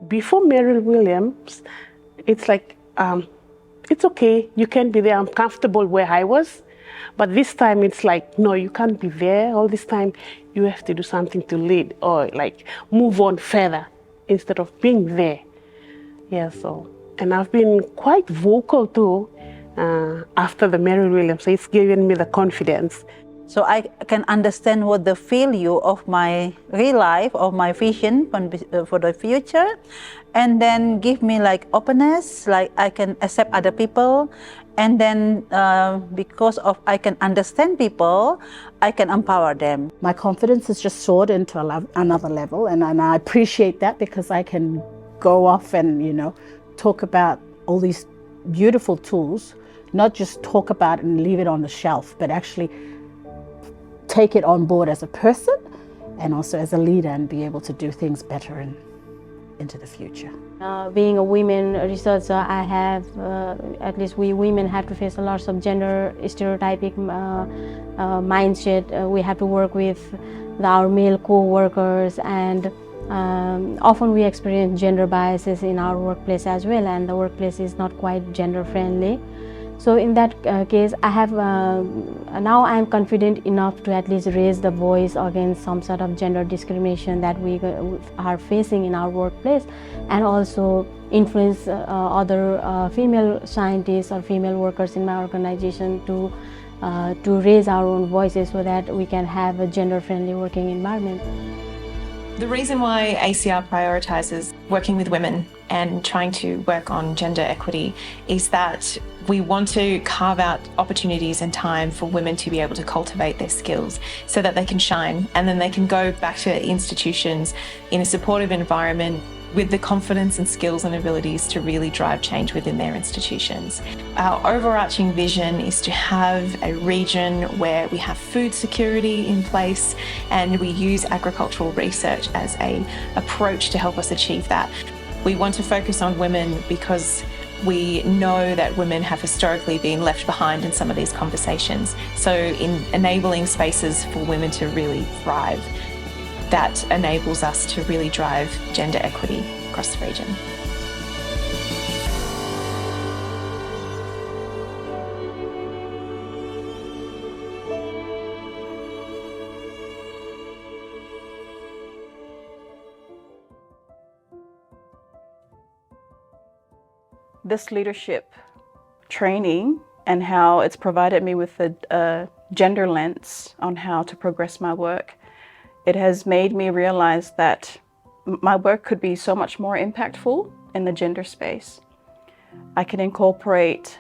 Before Meryl Williams, it's like, it's okay, you can be there, I'm comfortable where I was. But this time it's like, no, you can't be there all this time. You have to do something to lead or like move on further instead of being there. Yeah, so, and I've been quite vocal too after the Meryl Williams. So it's given me the confidence. So I can understand what the value of my real life, of my vision for the future, and then give me like openness, like I can accept other people, and then because of I can understand people, I can empower them. My confidence has just soared into another level, and I appreciate that because I can go off and, you know, talk about all these beautiful tools, not just talk about it and leave it on the shelf, but actually take it on board as a person and also as a leader and be able to do things better into the future. Being a women researcher, I have, at least we women have to face a lot of gender stereotypic mindset. We have to work with our male co-workers, and often we experience gender biases in our workplace as well, and the workplace is not quite gender friendly. So in that case, I have now I am confident enough to at least raise the voice against some sort of gender discrimination that we are facing in our workplace, and also influence other female scientists or female workers in my organization to raise our own voices so that we can have a gender-friendly working environment. The reason why ACIAR prioritises working with women and trying to work on gender equity is that we want to carve out opportunities and time for women to be able to cultivate their skills so that they can shine, and then they can go back to institutions in a supportive environment with the confidence and skills and abilities to really drive change within their institutions. Our overarching vision is to have a region where we have food security in place, and we use agricultural research as an approach to help us achieve that. We want to focus on women because we know that women have historically been left behind in some of these conversations. So in enabling spaces for women to really thrive, that enables us to really drive gender equity across the region. This leadership training and how it's provided me with a gender lens on how to progress my work, it has made me realize that my work could be so much more impactful in the gender space. I can incorporate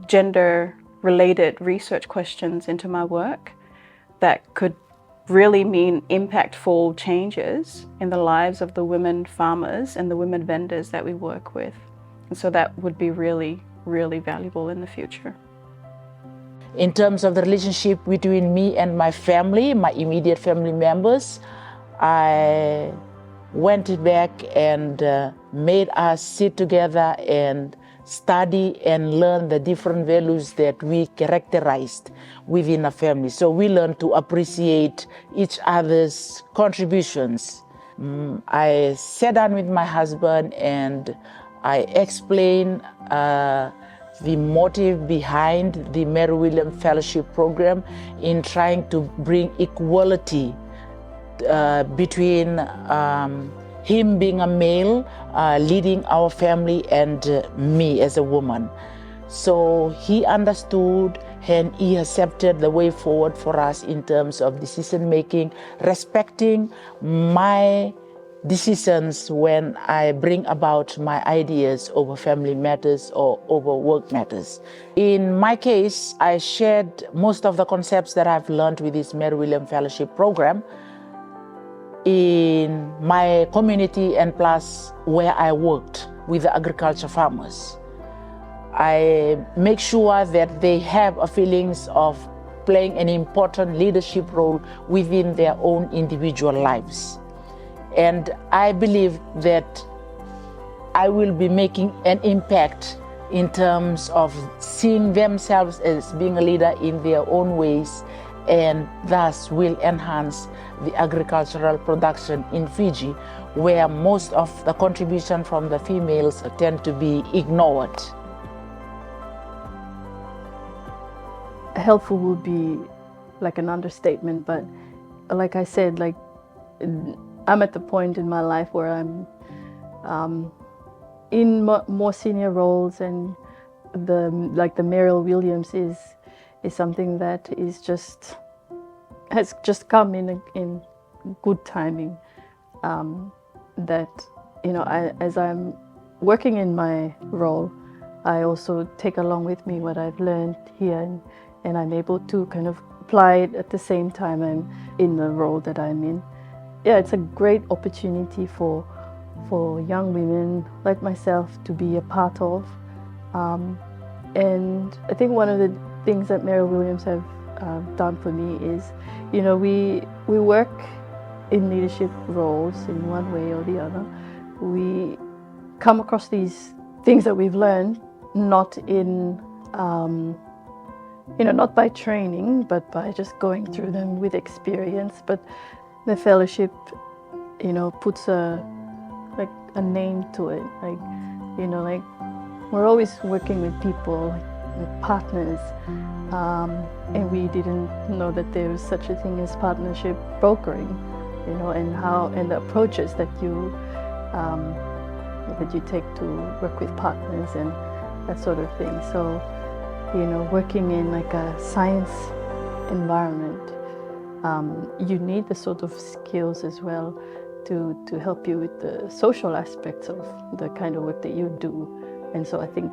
gender-related research questions into my work that could really mean impactful changes in the lives of the women farmers and the women vendors that we work with. And so that would be really, really valuable in the future. In terms of the relationship between me and my family, my immediate family members, I went back and made us sit together and study and learn the different values that we characterized within a family. So we learned to appreciate each other's contributions. I sat down with my husband and I explained the motive behind the Meryl Williams Fellowship program in trying to bring equality between him being a male, leading our family, and me as a woman. So he understood and he accepted the way forward for us in terms of decision making, respecting my decisions when I bring about my ideas over family matters or over work matters. In my case, I shared most of the concepts that I've learned with this Meryl Williams Fellowship program in my community and plus where I worked with the agriculture farmers. I make sure that they have a feelings of playing an important leadership role within their own individual lives. And I believe that I will be making an impact in terms of seeing themselves as being a leader in their own ways, and thus will enhance the agricultural production in Fiji, where most of the contribution from the females tend to be ignored. Helpful would be like an understatement, but like I said, like I'm at the point in my life where I'm in more senior roles, and the Meryl Williams is something that has just come in good timing. That, you know, as I'm working in my role, I also take along with me what I've learned here, and I'm able to kind of apply it at the same time I'm in the role that I'm in. Yeah, it's a great opportunity for young women like myself to be a part of. And I think one of the things that Meryl Williams have done for me is, you know, we work in leadership roles in one way or the other. We come across these things that we've learned, not in, you know, not by training, but by just going through them with experience. But the fellowship, you know, puts a name to it. Like, you know, like we're always working with people, with partners, and we didn't know that there was such a thing as partnership brokering, you know, and the approaches that you take to work with partners and that sort of thing. So, you know, working in like a science environment, you need the sort of skills as well to help you with the social aspects of the kind of work that you do. And so I think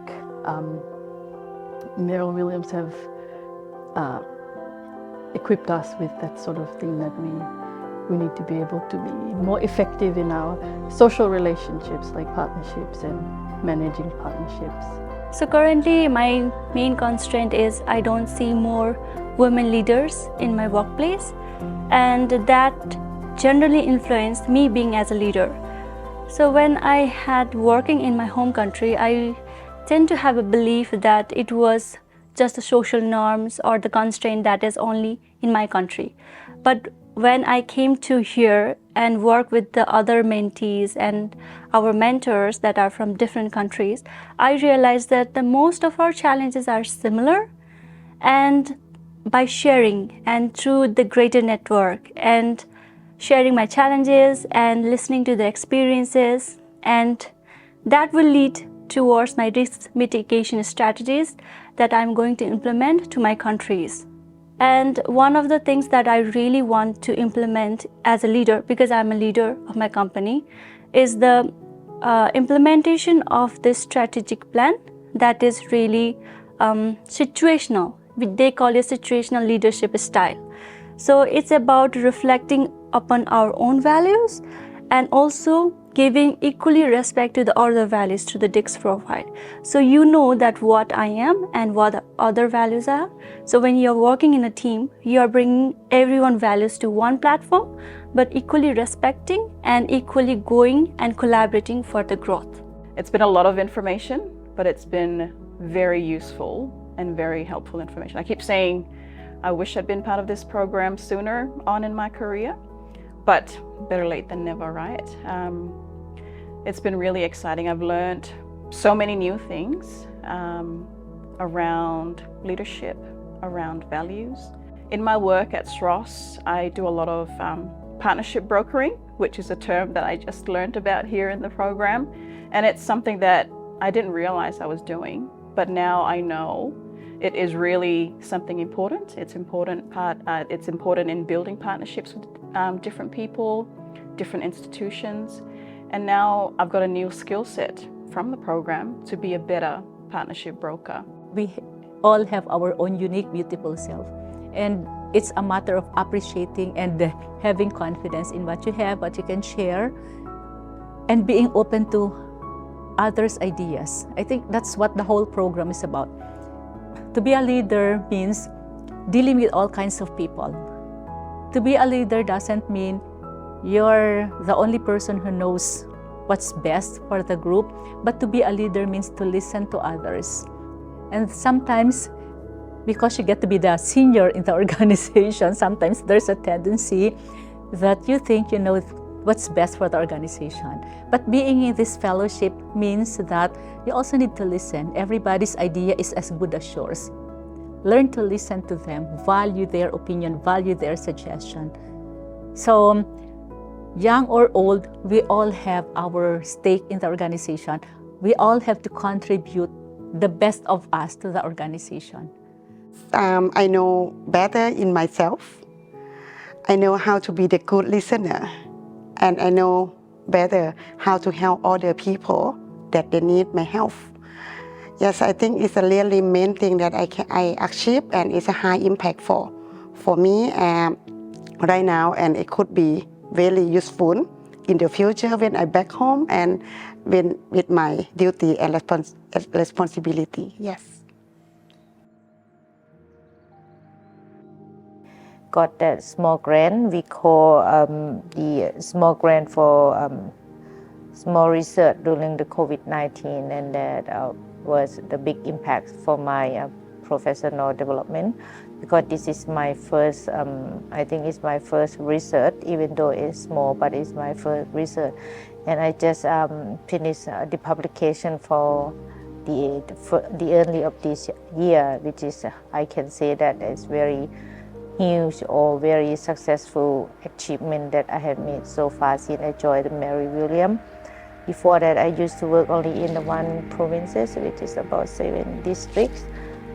Meryl Williams have equipped us with that sort of thing, that we need to be able to be more effective in our social relationships, like partnerships and managing partnerships. So currently my main constraint is I don't see more women leaders in my workplace, and that generally influenced me being as a leader. So when I had working in my home country, I tend to have a belief that it was just the social norms or the constraint that is only in my country. But when I came to here and work with the other mentees and our mentors that are from different countries, I realized that the most of our challenges are similar, and by sharing and through the greater network and sharing my challenges and listening to the experiences, and that will lead towards my risk mitigation strategies that I'm going to implement to my countries. And one of the things that I really want to implement as a leader, because I'm a leader of my company, is the implementation of this strategic plan that is really situational. They call it situational leadership style. So it's about reflecting upon our own values and also giving equally respect to the other values through the DICS profile. So you know that what I am and what the other values are. So when you're working in a team, you're bringing everyone's values to one platform, but equally respecting and equally going and collaborating for the growth. It's been a lot of information, but it's been very useful and very helpful information. I keep saying, I wish I'd been part of this program sooner on in my career, but better late than never, right? It's been really exciting. I've learned so many new things around leadership, around values. In my work at SROS, I do a lot of partnership brokering, which is a term that I just learned about here in the program. And it's something that I didn't realize I was doing, but now I know it is really something important. It's important in building partnerships with different people, different institutions. And now I've got a new skill set from the program to be a better partnership broker. We all have our own unique, beautiful self. And it's a matter of appreciating and having confidence in what you have, what you can share, and being open to others' ideas. I think that's what the whole program is about. To be a leader means dealing with all kinds of people. To be a leader doesn't mean you're the only person who knows what's best for the group, but to be a leader means to listen to others. And sometimes, because you get to be the senior in the organization, sometimes there's a tendency that you think you know what's best for the organization. But being in this fellowship means that you also need to listen. Everybody's idea is as good as yours. Learn to listen to them, value their opinion, value their suggestion. So, young or old, we all have our stake in the organization. We all have to contribute the best of us to the organization. I know better in myself. I know how to be the good listener. And I know better how to help other people that they need my help. Yes, I think it's a really main thing that I achieve, and it's a high impact for me right now, and it could be very useful in the future when I back home and with my duty and responsibility. Yes. Got that small grant. We call the small grant for small research during the COVID-19, and that was the big impact for my professional development, because this is my first, I think it's my first research, even though it's small, but it's my first research. And I just finished the publication for the early of this year, which is, I can say that it's very huge or very successful achievement that I have made so far since I joined Meryl Williams. Before that, I used to work only in the one provinces, which is about 7 districts.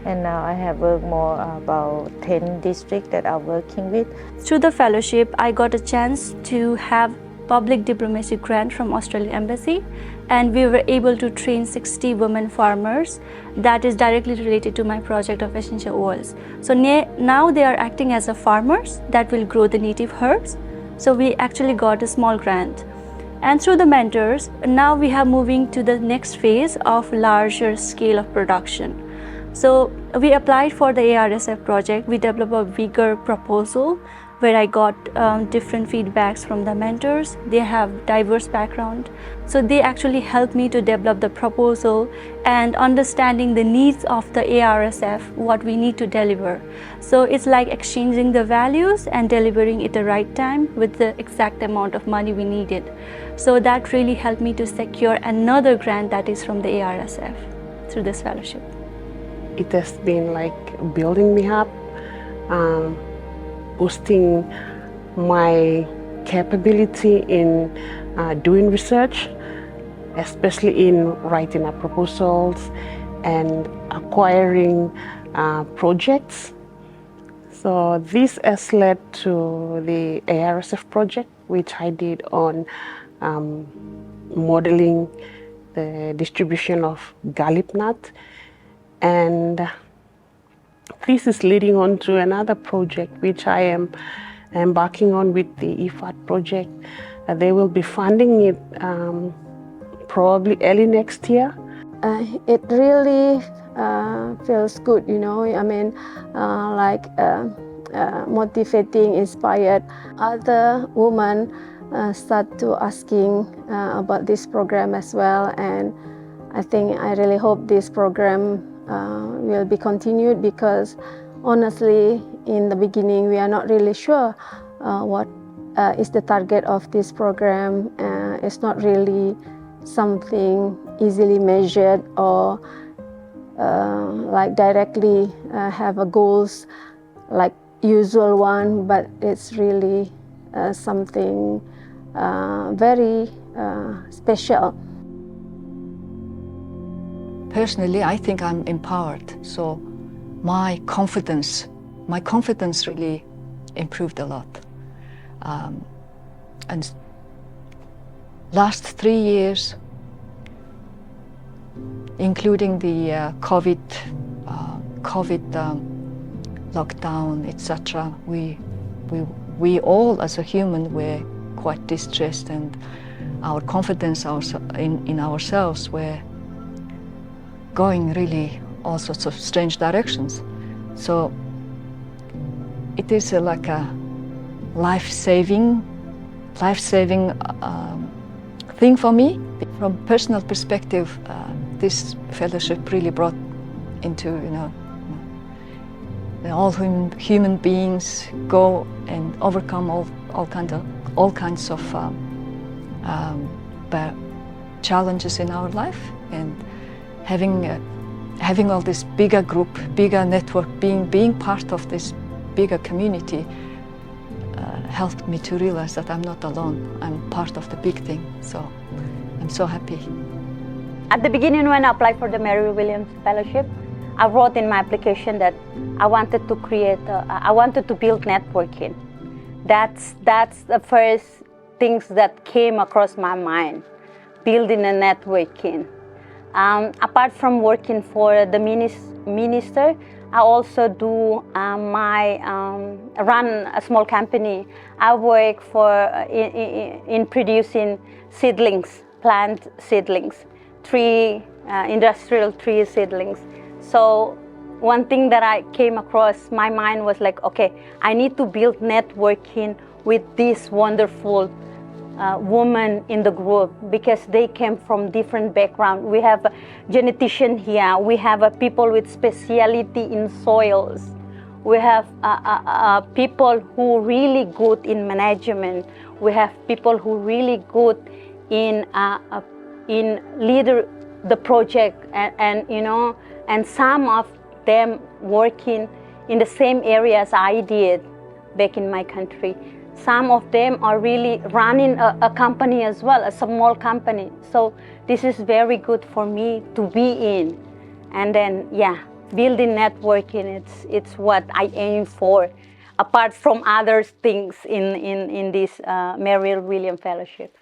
And now I have worked more about 10 districts that I'm working with. Through the fellowship, I got a chance to have public diplomacy grant from Australian Embassy, and we were able to train 60 women farmers that is directly related to my project of essential oils. So now they are acting as a farmers that will grow the native herbs. So we actually got a small grant. And through the mentors, now we are moving to the next phase of larger scale of production. So we applied for the ARSF project. We developed a bigger proposal where I got different feedbacks from the mentors. They have diverse background. So they actually helped me to develop the proposal and understanding the needs of the ARSF, what we need to deliver. So it's like exchanging the values and delivering it at the right time with the exact amount of money we needed. So that really helped me to secure another grant that is from the ARSF through this fellowship. It has been like building me up, boosting my capability in doing research, especially in writing up proposals and acquiring projects. So this has led to the ARSF project, which I did on modeling the distribution of garlic nut. And this is leading on to another project which I am embarking on with the IFAD project. They will be funding it probably early next year. It really feels good, you know, I mean, motivating, inspired. Other women start to asking about this program as well, and I really hope this program will be continued, because honestly in the beginning we are not really sure what is the target of this program. It's not really something easily measured or like directly have a goals like usual one, but it's really something very special. Personally, I think I'm empowered, so my confidence really improved a lot. And last 3 years, including the COVID lockdown, etc., we all as a human were quite distressed, and our confidence also in ourselves were going really all sorts of strange directions. So it is like a life-saving thing for me. From personal perspective, this fellowship really brought into, all human beings go and overcome all kinds of challenges in our life, and having all this bigger group, bigger network, being part of this bigger community helped me to realize that I'm not alone. I'm part of the big thing. So I'm so happy. At the beginning, when I applied for the Meryl Williams Fellowship, I wrote in my application that I wanted to build networking. That's the first things that came across my mind, building a networking. Apart from working for the minister, I also do run a small company. I work in producing seedlings, plant seedlings, industrial tree seedlings. So one thing that I came across my mind was like, okay, I need to build networking with this wonderful women in the group, because they came from different backgrounds. We have a genetician here. We have people with specialty in soils. We have people who really good in management. We have people who really good in leader the project, and some of them working in the same areas I did back in my country. Some of them are really running a company as well, a small company. So this is very good for me to be in. And then, yeah, building networking, it's what I aim for, apart from other things in this Meryl Williams Fellowship.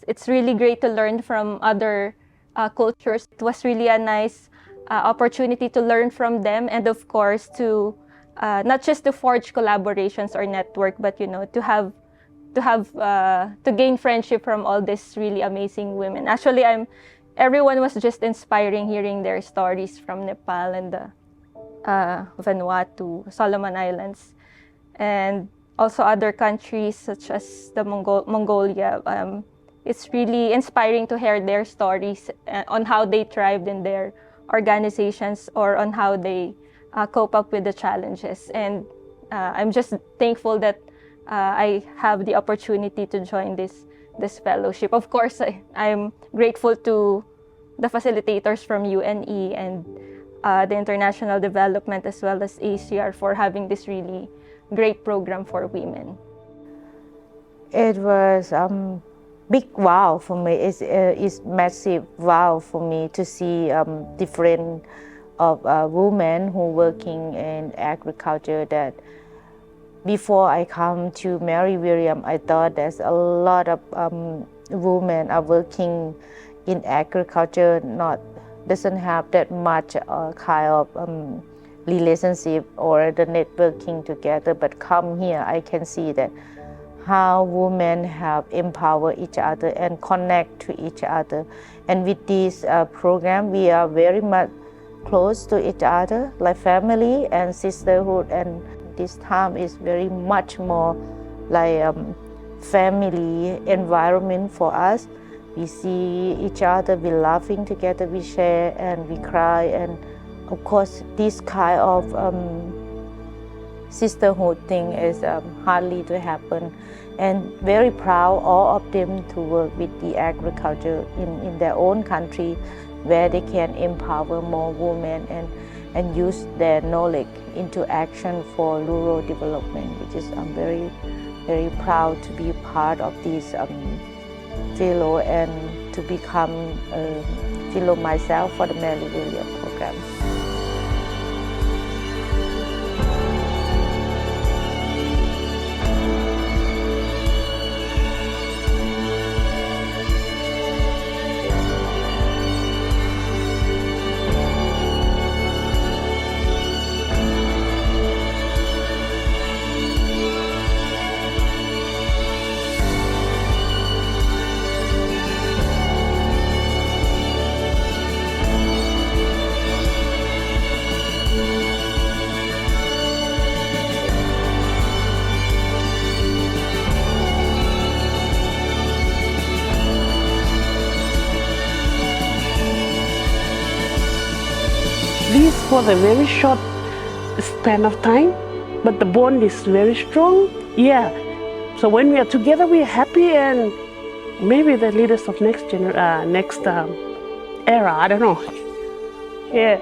It's really great to learn from other cultures. It was really a nice opportunity to learn from them, and of course to not just to forge collaborations or network, but to gain friendship from all these really amazing women. Actually, everyone was just inspiring hearing their stories from Nepal and the Vanuatu, Solomon Islands, and also other countries such as the Mongolia. It's really inspiring to hear their stories on how they thrived in their organizations or on how they cope up with the challenges. And I'm just thankful that I have the opportunity to join this fellowship. Of course, I'm grateful to the facilitators from UNE and the International Development, as well as ACIAR, for having this really great program for women. It was big wow for me. It's massive wow for me to see different of women who working in agriculture. That before I come to Meryl Williams, I thought there's a lot of women are working in agriculture, doesn't have that much kind of relationship or the networking together. But come here, I can see that how women have empowered each other and connect to each other. And with this program, we are very much close to each other, like family and sisterhood. And this time is very much more like family environment for us. We see each other, we laughing together, we share and we cry. And of course, this kind of sisterhood thing is hardly to happen. And very proud, all of them, to work with the agriculture in their own country, where they can empower more women and use their knowledge into action for rural development, which is I'm very, very proud to be part of this fellow and to become a fellow myself for the Meryl Williams program. This was a very short span of time, but the bond is very strong. Yeah. So when we are together, we are happy, and maybe the leaders of next era. I don't know. Yeah.